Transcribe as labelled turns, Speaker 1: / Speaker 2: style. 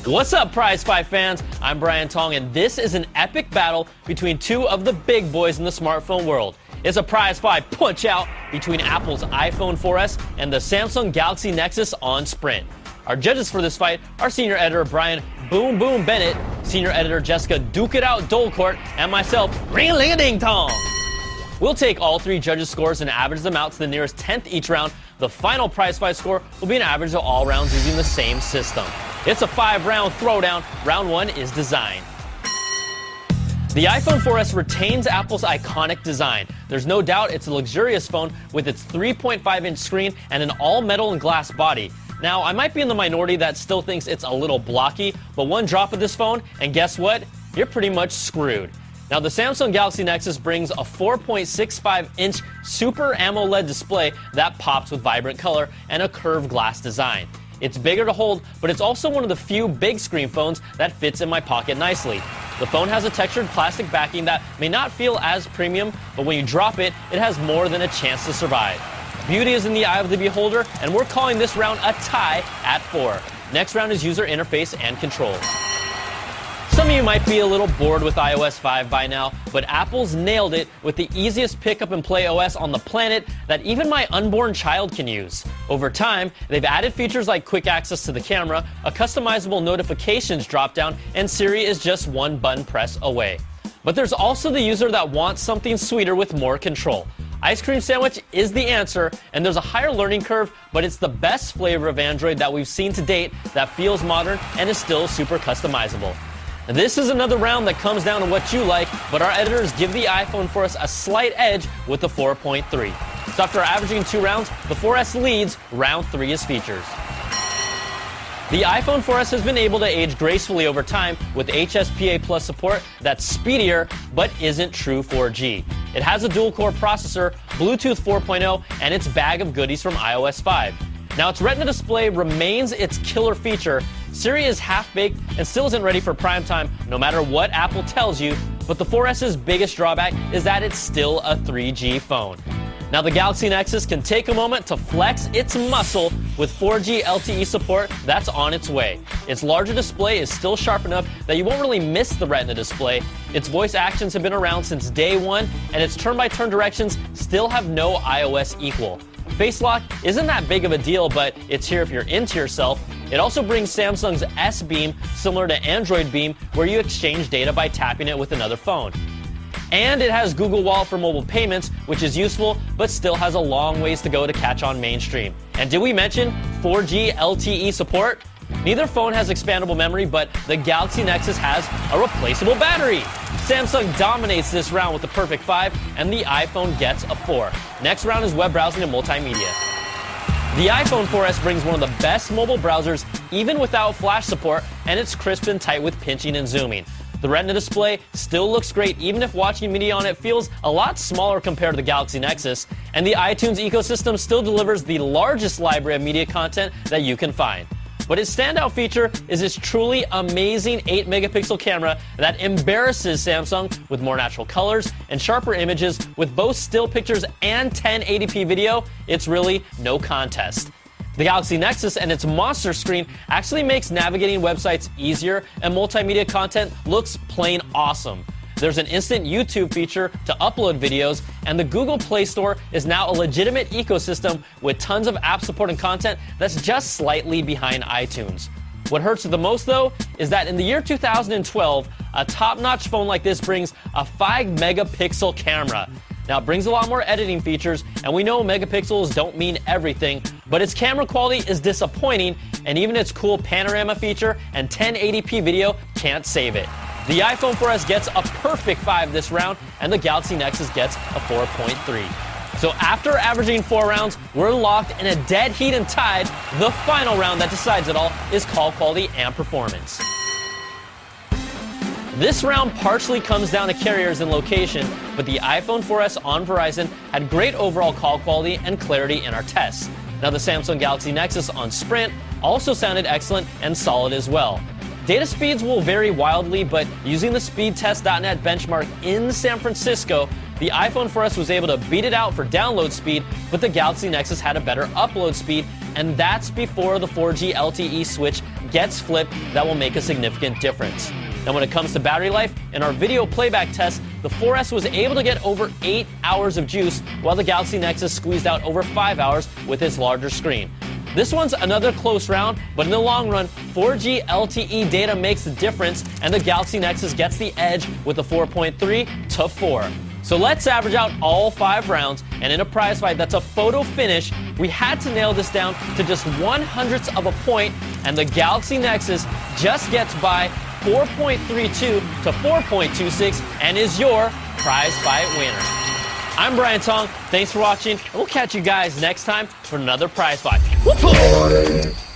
Speaker 1: What's up, Prizefight fans? I'm Brian Tong, and this is an epic battle between two of the big boys in the smartphone world. It's a Prizefight punch-out between Apple's iPhone 4S and the Samsung Galaxy Nexus on Sprint. Our judges for this fight are senior editor Brian Boom Boom Bennett, senior editor Jessica Duke It Out Dolecourt, and myself, Ring-a-ling-a-ding-tong. We'll take all three judges' scores and average them out to the nearest 10th each round. The final Prizefight score will be an average of all rounds using the same system. It's a 5-round throwdown. Round 1 is design. The iPhone 4S retains Apple's iconic design. There's no doubt it's a luxurious phone with its 3.5-inch screen and an all-metal and glass body. Now, I might be in the minority that still thinks it's a little blocky, but one drop of this phone, and guess what? You're pretty much screwed. Now, the Samsung Galaxy Nexus brings a 4.65-inch Super AMOLED display that pops with vibrant color and a curved glass design. It's bigger to hold, but it's also one of the few big screen phones that fits in my pocket nicely. The phone has a textured plastic backing that may not feel as premium, but when you drop it, it has more than a chance to survive. Beauty is in the eye of the beholder, and we're calling this round a tie at 4. Next round is user interface and control. Some of you might be a little bored with iOS 5 by now, but Apple's nailed it with the easiest pick up and play OS on the planet that even my unborn child can use. Over time, they've added features like quick access to the camera, a customizable notifications dropdown, and Siri is just one button press away. But there's also the user that wants something sweeter with more control. Ice cream sandwich is the answer, and there's a higher learning curve, but it's the best flavor of Android that we've seen to date that feels modern and is still super customizable. This is another round that comes down to what you like, but our editors give the iPhone 4S a slight edge with the 4.3. So after averaging 2 rounds, the 4S leads. Round 3 is features. The iPhone 4S has been able to age gracefully over time with HSPA Plus support that's speedier but isn't true 4G. It has a dual-core processor, Bluetooth 4.0, and its bag of goodies from iOS 5. Now, its Retina display remains its killer feature. Siri is half-baked and still isn't ready for prime time, no matter what Apple tells you, but the 4S's biggest drawback is that it's still a 3G phone. Now, the Galaxy Nexus can take a moment to flex its muscle with 4G LTE support that's on its way. Its larger display is still sharp enough that you won't really miss the Retina display. Its voice actions have been around since day one, and its turn-by-turn directions still have no iOS equal. Face lock isn't that big of a deal, but it's here if you're into yourself. It also brings Samsung's S-Beam, similar to Android Beam, where you exchange data by tapping it with another phone. And it has Google Wallet for mobile payments, which is useful, but still has a long ways to go to catch on mainstream. And did we mention 4G LTE support? Neither phone has expandable memory, but the Galaxy Nexus has a replaceable battery. Samsung dominates this round with the perfect 5, and the iPhone gets a 4. Next round is web browsing and multimedia. The iPhone 4S brings one of the best mobile browsers, even without flash support, and it's crisp and tight with pinching and zooming. The Retina display still looks great, even if watching media on it feels a lot smaller compared to the Galaxy Nexus, and the iTunes ecosystem still delivers the largest library of media content that you can find. But its standout feature is its truly amazing 8-megapixel camera that embarrasses Samsung with more natural colors and sharper images. With both still pictures and 1080p video, it's really no contest. The Galaxy Nexus and its monster screen actually makes navigating websites easier, and multimedia content looks plain awesome. There's an instant YouTube feature to upload videos, and the Google Play Store is now a legitimate ecosystem with tons of app support and content that's just slightly behind iTunes. What hurts the most, though, is that in the year 2012, a top-notch phone like this brings a 5-megapixel camera. Now, it brings a lot more editing features, and we know megapixels don't mean everything, but its camera quality is disappointing, and even its cool panorama feature and 1080p video can't save it. The iPhone 4S gets a perfect 5 this round, and the Galaxy Nexus gets a 4.3. So after averaging 4 rounds, we're locked in a dead heat and tied. The final round that decides it all is call quality and performance. This round partially comes down to carriers and location, but the iPhone 4S on Verizon had great overall call quality and clarity in our tests. Now, the Samsung Galaxy Nexus on Sprint also sounded excellent and solid as well. Data speeds will vary wildly, but using the speedtest.net benchmark in San Francisco, the iPhone 4S was able to beat it out for download speed, but the Galaxy Nexus had a better upload speed, and that's before the 4G LTE switch gets flipped that will make a significant difference. Now, when it comes to battery life, in our video playback test, the 4S was able to get over 8 hours of juice, while the Galaxy Nexus squeezed out over 5 hours with its larger screen. This one's another close round, but in the long run, 4G LTE data makes the difference, and the Galaxy Nexus gets the edge with a 4.3 to 4. So let's average out all 5 rounds, and in a prize fight that's a photo finish, we had to nail this down to just 1/100th of a point, and the Galaxy Nexus just gets by 4.32 to 4.26 and is your prize fight winner. I'm Brian Tong. Thanks for watching, and we'll catch you guys next time for another prize fight. Whoop-whoop.